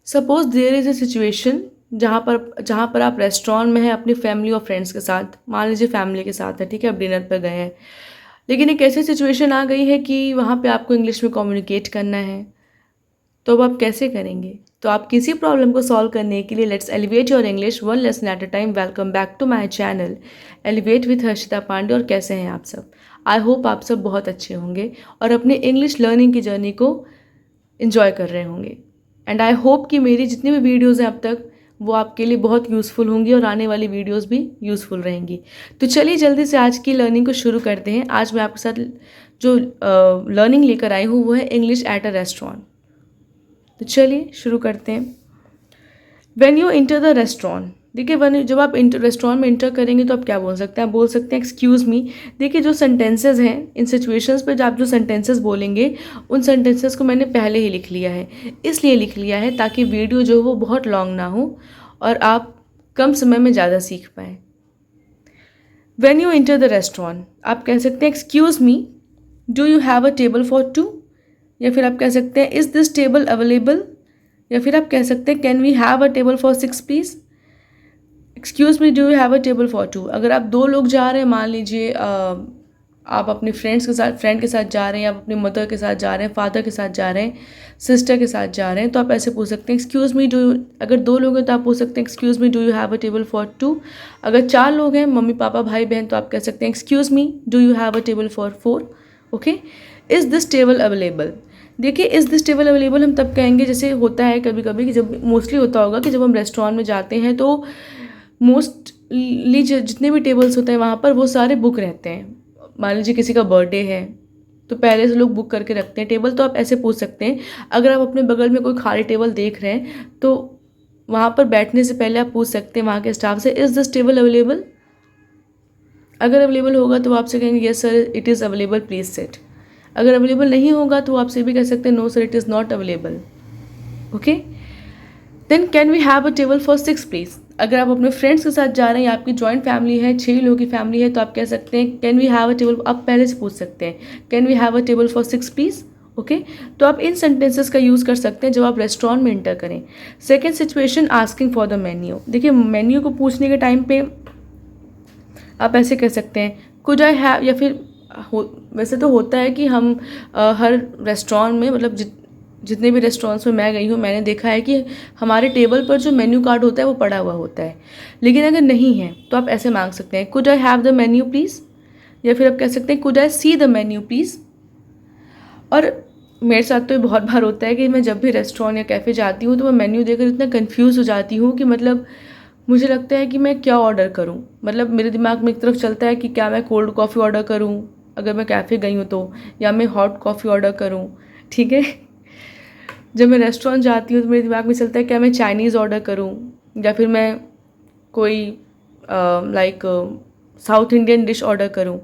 Suppose there is a situation जहाँ पर आप रेस्टोरेंट में हैं अपनी फैमिली और फ्रेंड्स के साथ। मान लीजिए फैमिली के साथ है, ठीक है, आप डिनर पर गए हैं, लेकिन एक ऐसी सिचुएशन आ गई है कि वहाँ पे आपको इंग्लिश में कम्युनिकेट करना है। तो अब आप कैसे करेंगे? तो आप किसी प्रॉब्लम को सॉल्व करने के लिए let's elevate your English one lesson at a time. Welcome back to my channel elevate with Harshita Pandey. और कैसे हैं आप सब? आई होप आप सब बहुत अच्छे होंगे और अपने इंग्लिश लर्निंग की जर्नी को इन्जॉय कर रहे होंगे। एंड आई होप कि मेरी जितनी भी वीडियोज़ हैं अब तक वो आपके लिए बहुत यूज़फुल होंगी और आने वाली वीडियोज़ भी यूज़फुल रहेंगी। तो चलिए जल्दी से आज की लर्निंग को शुरू करते हैं। आज मैं आपके साथ जो लर्निंग लेकर आई हूँ वो है इंग्लिश एट अ रेस्टोरेंट। तो चलिए शुरू करते हैं। When you enter the restaurant, देखिए वन जब आप रेस्टोरेंट में इंटर करेंगे तो आप क्या बोल सकते हैं? आप बोल सकते हैं एक्सक्यूज़ मी। देखिए जो सेंटेंसेस हैं इन सिचुएशंस पे, जब आप जो सेंटेंसेस बोलेंगे उन सेंटेंसेस को मैंने पहले ही लिख लिया है। इसलिए लिख लिया है ताकि वीडियो जो वो बहुत लॉन्ग ना हो और आप कम समय में ज़्यादा सीख पाएँ। When you enter the restaurant, आप कह सकते हैं excuse me, do you have a table for two, या फिर आप कह सकते हैं इज़ दिस टेबल अवेलेबल, या फिर आप कह सकते हैं can we have a table for 6 please. Excuse me, do you have a table for two. अगर आप 2 लोग जा रहे हैं, मान लीजिए आप अपने फ्रेंड के साथ जा रहे हैं, आप अपनी मदर के साथ जा रहे हैं, फादर के साथ जा रहे हैं, सिस्टर के साथ जा रहे हैं, तो आप ऐसे पूछ सकते हैं एक्सक्यूज़ मी डू यू। अगर 2 लोग हैं तो आप पूछ सकते हैं excuse me do you have a table for 2। अगर 4 लोग हैं, मम्मी पापा भाई बहन, तो आप कह सकते हैं excuse me do you have a table for 4। Okay. Is this table available. देखिए इज़ दिस टेबल अवेलेबल हम तब कहेंगे, जैसे होता है कभी कभी कि जब मोस्टली होता होगा कि जब हम रेस्टोरेंट में जाते हैं तो मोस्टली जितने भी टेबल्स होते हैं वहाँ पर वो सारे बुक रहते हैं। मान लीजिए किसी का बर्थडे है तो पहले से लोग बुक करके रखते हैं टेबल। तो आप ऐसे पूछ सकते हैं, अगर आप अपने बगल में कोई खाली टेबल देख रहे हैं तो वहाँ पर बैठने से पहले आप पूछ सकते हैं वहाँ के स्टाफ से इज़ दिस टेबल अवेलेबल। अगर अवेलेबल होगा तो वो आपसे कहेंगे yes sir it is available please sit. अगर अवेलेबल नहीं होगा तो वो आपसे भी कह सकते हैं no sir it is not available. Okay. Then can we have a table for 6 please. अगर आप अपने फ्रेंड्स के साथ जा रहे हैं या आपकी जॉइंट फैमिली है, 6 लोगों की फैमिली है, तो आप कह सकते हैं can we have a table. आप पहले से पूछ सकते हैं can we have a table for 6 please. Okay. तो आप इन सेंटेंसेस का यूज़ कर सकते हैं जब आप रेस्टोरेंट में इंटर करें। Second situation asking for the menu. देखिए मेन्यू को पूछने के टाइम पे आप ऐसे कह सकते हैं कुड आई हैव, या फिर वैसे तो होता है कि हम हर रेस्टोरेंट में, मतलब जितने भी रेस्टोरेंट्स में मैं गई हूँ मैंने देखा है कि हमारे टेबल पर जो मेन्यू कार्ड होता है वो पड़ा हुआ होता है। लेकिन अगर नहीं है तो आप ऐसे मांग सकते हैं could I have the menu please, या फिर आप कह सकते हैं could I see the menu please. और मेरे साथ तो ये बहुत बार होता है कि मैं जब भी रेस्टोरेंट या कैफ़े जाती हूँ तो मैं मेन्यू देखकर इतना कन्फ्यूज़ हो जाती हूँ कि मतलब मुझे लगता है कि मैं क्या ऑर्डर करूँ। मतलब मेरे दिमाग में एक तरफ चलता है कि क्या मैं कोल्ड कॉफ़ी ऑर्डर करूँ अगर मैं कैफ़े गई हूँ तो, या मैं हॉट कॉफ़ी ऑर्डर करूँ। ठीक है। जब मैं रेस्टोरेंट जाती हूँ तो मेरे दिमाग में चलता है क्या मैं चाइनीज़ ऑर्डर करूँ या फिर मैं कोई like south Indian dish order करूँ।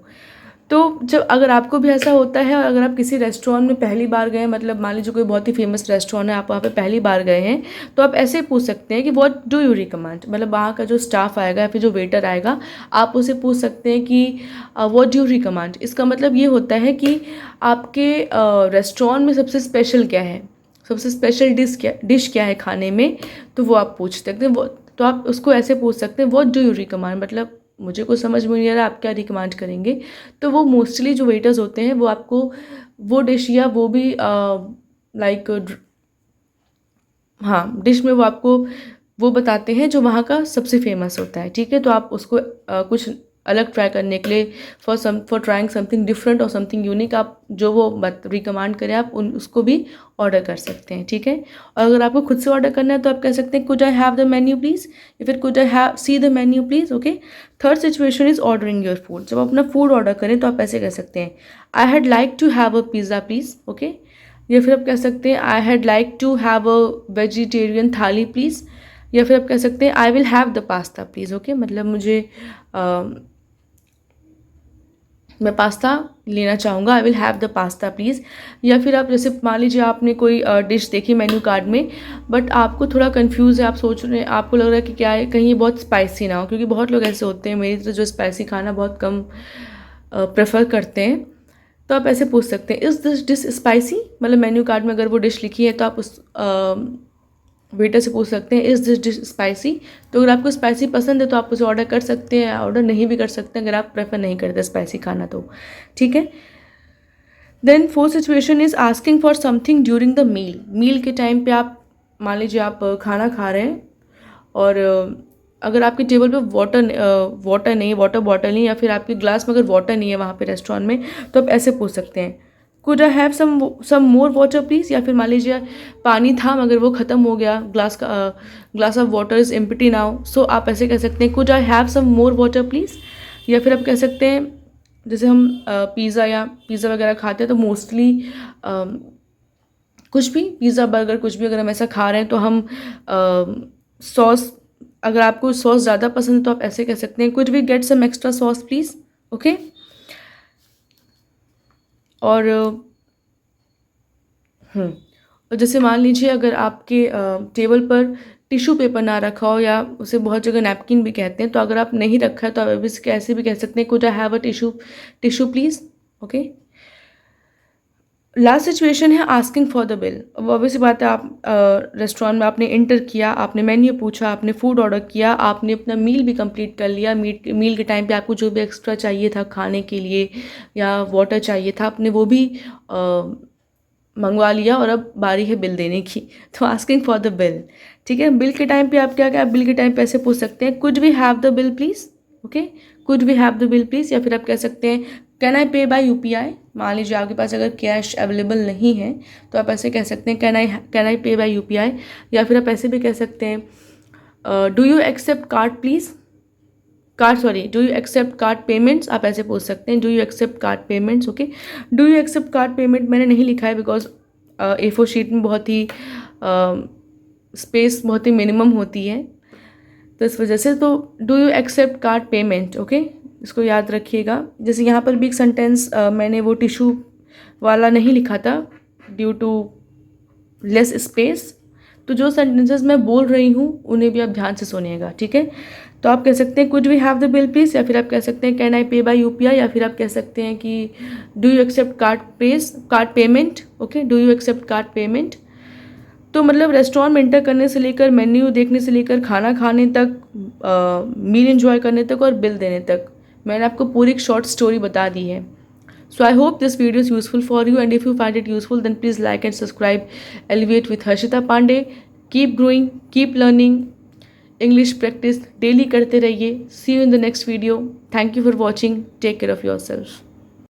तो जब अगर आपको भी ऐसा होता है और अगर आप किसी रेस्टोरेंट में पहली बार गए, मतलब मान लीजिए कोई बहुत ही फेमस रेस्टोरेंट है, आप वहाँ पे पहली बार गए हैं, तो आप ऐसे पूछ सकते हैं कि व्हाट डू यू रिकमेंड। मतलब वहाँ का जो स्टाफ आएगा या फिर जो वेटर आएगा आप उसे पूछ सकते हैं कि व्हाट डू यू रिकमेंड। इसका मतलब ये होता है कि आपके रेस्टोरेंट में सबसे स्पेशल क्या है, सबसे स्पेशल डिश क्या है खाने में, तो वो आप पूछ सकते हैं। वो तो आप उसको ऐसे पूछ सकते हैं व्हाट डू यू रिकमेंड, मतलब मुझे कुछ समझ में नहीं आ रहा आप क्या रिकमेंड करेंगे। तो वो मोस्टली जो वेटर्स होते हैं वो आपको वो डिश या वो भी लाइक हाँ डिश में वो आपको वो बताते हैं जो वहाँ का सबसे फेमस होता है। ठीक है। तो आप उसको कुछ अलग ट्राई करने के लिए फॉर ट्राइंग समथिंग डिफरेंट और समथिंग यूनिक, आप जो वो रिकमेंड करें आप उसको भी ऑर्डर कर सकते हैं। ठीक है। और अगर आपको खुद से ऑर्डर करना है तो आप कह सकते हैं could I have the menu please, या फिर could I have see the menu please. Okay. Third situation is ordering your food. जब आप अपना फूड ऑर्डर करें तो आप ऐसे कह सकते हैं I had like to have a pizza please. Okay. या फिर आप कह सकते हैं I had like to have a vegetarian thali please, या फिर आप कह सकते हैं I will have the pasta please. Okay. मतलब मैं पास्ता लेना चाहूँगा, I will have the pasta please. या फिर आप जैसे मान लीजिए आपने कोई डिश देखी मेन्यू कार्ड में बट आपको थोड़ा कंफ्यूज है, आप सोच रहे हैं, आपको लग रहा है कि क्या है कहीं ये बहुत स्पाइसी ना हो, क्योंकि बहुत लोग ऐसे होते हैं मेरी तरह जो स्पाइसी खाना बहुत कम प्रेफर करते हैं। तो आप ऐसे पूछ सकते हैं इज़ दिस डिश स्पाइसी। मतलब मेन्यू कार्ड में अगर वो डिश लिखी है तो आप वेटर से पूछ सकते हैं इज़ दिस डिश स्पाइसी। तो अगर आपको स्पाइसी पसंद है तो आप उसे ऑर्डर कर सकते हैं, ऑर्डर नहीं भी कर सकते हैं अगर आप प्रेफर नहीं करते स्पाइसी खाना तो, ठीक है। Then fourth situation is asking for something during the meal. Meal के टाइम पे आप मान लीजिए आप खाना खा रहे हैं और अगर आपकी टेबल पे वाटर नहीं, वाटर बॉटल नहीं, या फिर आपके ग्लास में अगर वाटर नहीं है वहाँ पे रेस्टोरेंट में, तो आप ऐसे पूछ सकते हैं could I have some more water please. या फिर मान लीजिए पानी था मगर वो ख़त्म हो गया, glass of water is empty now, so आप ऐसे कह सकते हैं could I have some more water please. या फिर आप कह सकते हैं जैसे हम पिज़्ज़ा वगैरह खाते हैं तो मोस्टली कुछ भी पिज़्ज़ा बर्गर कुछ भी अगर हम ऐसा खा रहे हैं तो हम सॉस, अगर आपको सॉस ज़्यादा पसंद है तो आप ऐसे कह सकते हैं could we get some extra sauce please, okay. और और जैसे मान लीजिए अगर आपके टेबल पर टिश्यू पेपर ना रखा हो, या उसे बहुत जगह नैपकिन भी कहते हैं, तो अगर आप नहीं रखा है तो आप ऐसे भी कह सकते हैं could I have a tissue please, okay. Last situation है आस्किंग फॉर द बिल। अब ऑब्वियसली बात है, आप रेस्टोरेंट में आपने इंटर किया, आपने मेन्यू पूछा, आपने फूड ऑर्डर किया, आपने अपना मील भी कंप्लीट कर लिया। मील के टाइम पे आपको जो भी एक्स्ट्रा चाहिए था खाने के लिए या वाटर चाहिए था आपने वो भी मंगवा लिया, और अब बारी है बिल देने की। तो आस्किंग फॉर द बिल, ठीक है। बिल के टाइम पे आप क्या बिल के टाइम पे ऐसे पूछ सकते हैं could we have the bill please, okay, could we have the bill please. या फिर आप कह सकते हैं कैन आई पे बाय UPI। मान लीजिए आपके पास अगर कैश अवेलेबल नहीं है तो आप ऐसे कह सकते हैं कैन आई पे बाय UPI। या फिर आप ऐसे भी कह सकते हैं do you accept card please, do you accept card payments, आप ऐसे पूछ सकते हैं do you accept card payments, okay. Do you accept card payment मैंने नहीं लिखा है बिकॉज A4 शीट में बहुत ही स्पेस बहुत ही मिनिमम होती है, तो इस वजह से। तो do you accept card payment, okay, इसको याद रखिएगा। जैसे यहाँ पर भी एक सेंटेंस मैंने वो टिश्यू वाला नहीं लिखा था ड्यू टू लेस स्पेस, तो जो सेंटेंसेस मैं बोल रही हूँ उन्हें भी आप ध्यान से सुनिएगा, ठीक है। तो आप कह सकते हैं could we have the bill please, या फिर आप कह सकते हैं कैन आई पे बाय UPI, या फिर आप कह सकते हैं कि do you accept card payment, okay, do you accept card payment. तो मतलब रेस्टोरेंट में इंटर करने से लेकर मेन्यू देखने से लेकर खाना खाने तक, मील एंजॉय करने तक और बिल देने तक मैंने आपको पूरी एक शॉर्ट स्टोरी बता दी है। So I hope this video is useful for you, and if you find it useful then please like and subscribe elevate with Harshita Pandey. Keep growing, keep learning, English practice daily करते रहिए। See you in the next video. Thank you for watching, take care of your self.